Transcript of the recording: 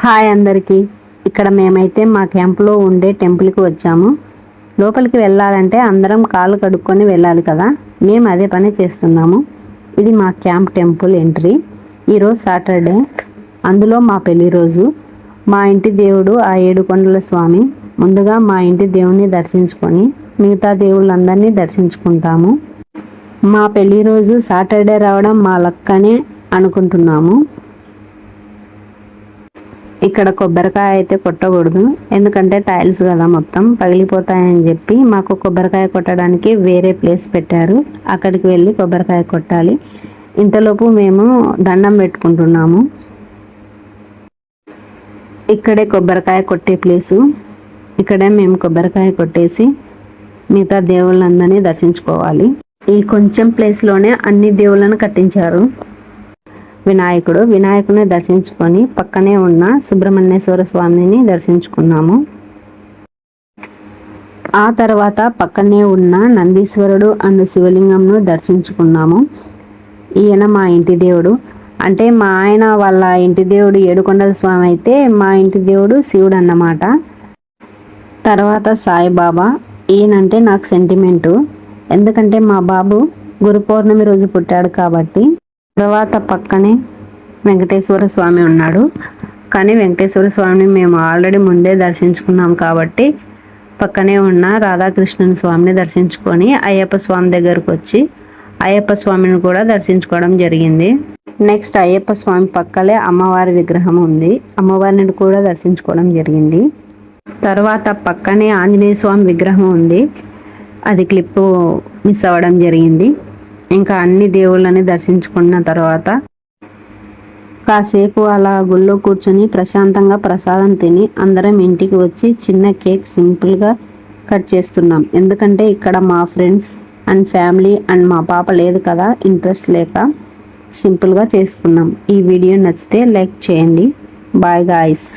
Hi అందరికీ. ఇక్కడ మేమైతే మా క్యాంపులో ఉండే టెంపుల్కి వచ్చాము. లోపలికి వెళ్ళాలంటే అందరం కాళ్ళు కడుక్కొని వెళ్ళాలి కదా, మేము అదే పని చేస్తున్నాము. ఇది మా క్యాంప్ టెంపుల్ ఎంట్రీ. ఈరోజు సాటర్డే, అందులో మా పెళ్లి రోజు. మా ఇంటి దేవుడు ఆ ఏడుకొండల స్వామి. ముందుగా మా ఇంటి దేవుణ్ణి దర్శించుకొని మిగతా దేవుళ్ళందరినీ దర్శించుకుంటాము. మా పెళ్లి రోజు సాటర్డే రావడం మా లక్కనే అనుకుంటున్నాము. ఇక్కడ కొబ్బరికాయ అయితే కొట్టకూడదు, ఎందుకంటే టైల్స్ కదా మొత్తం పగిలిపోతాయని చెప్పి మాకు కొబ్బరికాయ కొట్టడానికి వేరే ప్లేస్ పెట్టారు. అక్కడికి వెళ్ళి కొబ్బరికాయ కొట్టాలి. ఇంతలోపు మేము దండం పెట్టుకుంటున్నాము. ఇక్కడే కొబ్బరికాయ కొట్టే ప్లేసు. ఇక్కడే మేము కొబ్బరికాయ కొట్టేసి మిగతా దేవుళ్ళందరినీ దర్శించుకోవాలి. ఈ కొంచెం ప్లేస్లోనే అన్ని దేవుళ్ళను కట్టించారు. వినాయకుడిని దర్శించుకొని పక్కనే ఉన్న సుబ్రహ్మణ్యేశ్వర స్వామిని దర్శించుకున్నాము. ఆ తర్వాత పక్కనే ఉన్న నందీశ్వరుడు అండ్ శివలింగంను దర్శించుకున్నాము. ఈయన మా ఇంటి దేవుడు, అంటే మా ఆయన వాళ్ళ ఇంటి దేవుడు ఏడుకొండల స్వామి అయితే మా ఇంటి దేవుడు శివుడు అన్నమాట. తర్వాత సాయిబాబా. ఈయనంటే నాకు సెంటిమెంటు, ఎందుకంటే మా బాబు గురు పౌర్ణమి రోజు పుట్టాడు కాబట్టి. తర్వాత పక్కనే వెంకటేశ్వర స్వామి ఉన్నాడు, కానీ వెంకటేశ్వర స్వామిని మేము ఆల్రెడీ ముందే దర్శించుకున్నాం కాబట్టి పక్కనే ఉన్న రాధాకృష్ణుని స్వామిని దర్శించుకొని అయ్యప్ప స్వామి దగ్గరకు వచ్చి అయ్యప్ప స్వామిని కూడా దర్శించుకోవడం జరిగింది. నెక్స్ట్ అయ్యప్ప స్వామి పక్కలే అమ్మవారి విగ్రహం ఉంది, అమ్మవారిని కూడా దర్శించుకోవడం జరిగింది. తర్వాత పక్కనే ఆంజనేయ స్వామి విగ్రహం ఉంది, అది క్లిప్పు మిస్ అవ్వడం జరిగింది. ఇంకా అన్ని దేవుళ్ళని దర్శించుకున్న తర్వాత కాసేపు అలా గుళ్ళో కూర్చొని ప్రశాంతంగా ప్రసాదం తిని అందరం ఇంటికి వచ్చి చిన్న కేక్ సింపుల్గా కట్ చేస్తున్నాం. ఎందుకంటే ఇక్కడ మా ఫ్రెండ్స్ అండ్ ఫ్యామిలీ అండ్ మా పాప లేదు కదా, ఇంట్రెస్ట్ లేక సింపుల్గా చేసుకున్నాం. ఈ వీడియో నచ్చితే లైక్ చేయండి. Bye guys.